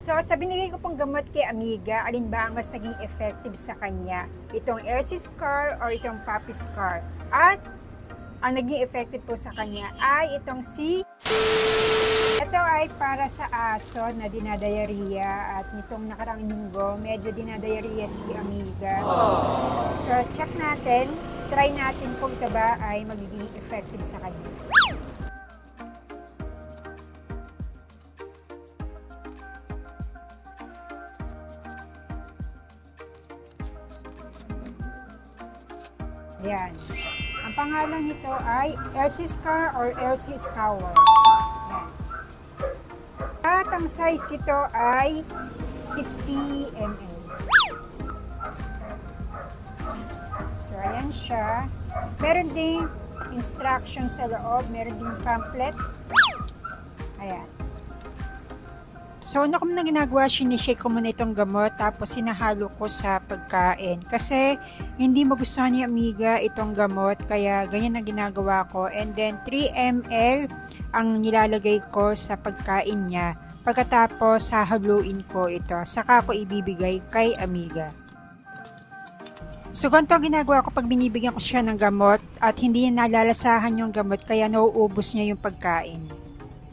So, sa binigay ko pong gamot kay Amiga, alin ba ang mas naging effective sa kanya? Itong Elsie Scar or itong Puppy Scar? At ang naging effective po sa kanya ay itong si... Ito ay para sa aso na dinadayariya at nitong nakarang linggo, medyo dinadayariya si Amiga. So, check natin. Try natin kung ito ba ay magiging effective sa kanya. Yan. Ang pangalan nito ay Elsie Scar or Elsie Scour. Yan. At ang size ito ay 60 ml. So, ayan siya. Meron ding instructions sa loob. Meron ding pamphlet. Ayan. So, una ko muna ginagawa, sinishake ko muna itong gamot, tapos sinahalo ko sa pagkain. Kasi, hindi magustuhan ni Amiga itong gamot, kaya ganyan ang ginagawa ko. And then, 3 ml ang nilalagay ko sa pagkain niya. Pagkatapos, hahaluin ko ito. Saka ko ibibigay kay Amiga. So, ganito ang ginagawa ko pag binibigyan ko siya ng gamot at hindi niya nalalasahan yung gamot, kaya nauubos niya yung pagkain.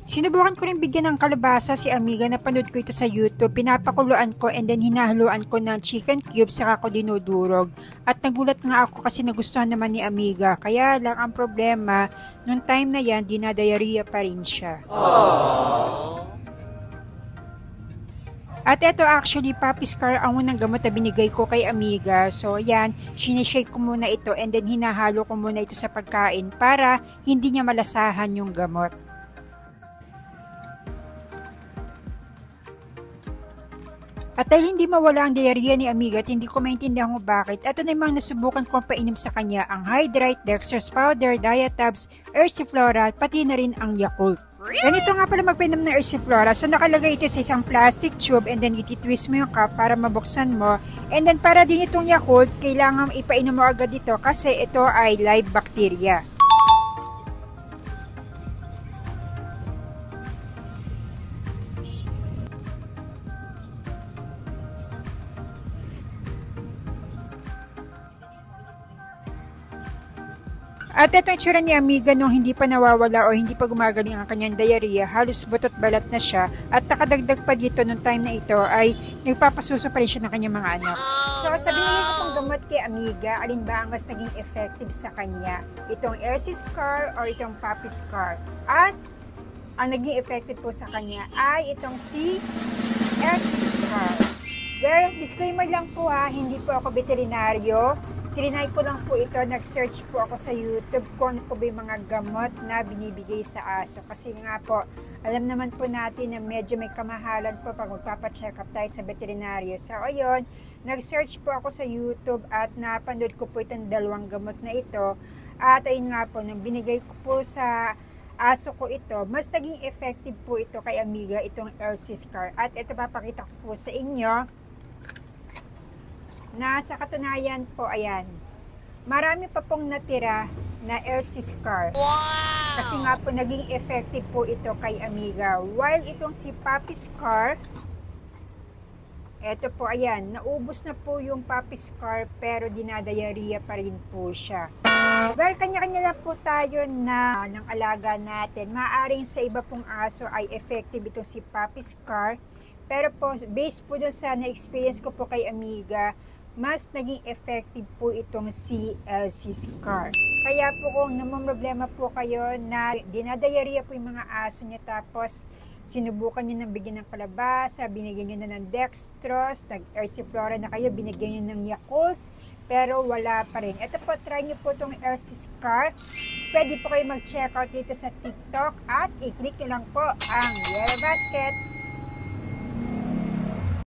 Sinubukan ko rin bigyan ng kalabasa si Amiga, napanood ko ito sa YouTube, pinapakuluan ko and then hinahaluan ko ng chicken cubes saka ko dinudurog. At nagulat nga ako kasi nagustuhan naman ni Amiga, kaya lang ang problema, nung time na yan, dinadayariya pa rin siya. At ito actually, Puppy Scar ang unang gamot na binigay ko kay Amiga. So yan, sinishake ko muna ito and then hinahalo ko muna ito sa pagkain para hindi niya malasahan yung gamot. At dahil hindi mawala ang diarrhea ni Amiga at hindi ko maintindihan kung bakit, ito na yung mga nasubukan kong painom sa kanya, ang Hydrate, Dextrose Powder, Diatabs, Ersiflora, pati na rin ang Yakult. Ganito nga pala magpainom ng Ersiflora. So nakalagay ito sa isang plastic tube and then ititwist mo yung cup para mabuksan mo. And then para din itong Yakult, kailangan ipainom mo agad ito kasi ito ay live bacteria. At itong itsura ni Amiga nung hindi pa nawawala o hindi pa gumagaling ang kanyang diarrhea, halos butot balat na siya at nakadagdag pa dito nung time na ito ay nagpapasuso pa rin siya ng kanyang mga anak. So sa binigay ko pong gamot kay Amiga, alin ba ang mas naging effective sa kanya? Itong Elsie Scar or itong Puppy Scar? At ang naging effective po sa kanya ay itong si Elsie Scar. Well, disclaimer lang po ha, hindi po ako veterinaryo. Trinay ko lang po ito, nag-search po ako sa YouTube kung ano po ba yung mga gamot na binibigay sa aso. Kasi nga po, alam naman po natin na medyo may kamahalan po pag magpapacheck up tayo sa veterinaryo. So ayun, nag-search po ako sa YouTube at napanood ko po itong dalawang gamot na ito. At ayun nga po, nang binigay ko po sa aso ko ito, mas naging effective po ito kay Amiga, itong Elsie Scar. At ito papakita ko po sa inyo. Na sa katunayan po, ayan, marami pa pong natira na Elsie Scar. Wow! Kasi nga po, naging effective po ito kay Amiga. While itong si Puppy Scar, eto po, ayan, naubos na po yung Puppy Scar pero dinadayariya pa rin po siya. Well, kanya-kanya lang po tayo na ng alaga natin. Maaring sa iba pong aso ay effective itong si Puppy Scar. Pero po, based po dun sa na-experience ko po kay Amiga, mas naging effective po itong si Elsie Scar. Kaya po kung namumroblema po kayo na dinadayariya po yung mga aso niya tapos sinubukan niyo ng bigyan ng kalabasa, binigyan niyo na ng Dextrose, nag-Ersiflora na kayo, binigyan niyo ng Yakult, pero wala pa rin. Ito po, try niyo po itong Elsie Scar. Pwede po kayo mag-check out dito sa TikTok at i-click niyo lang po ang Yellow Basket.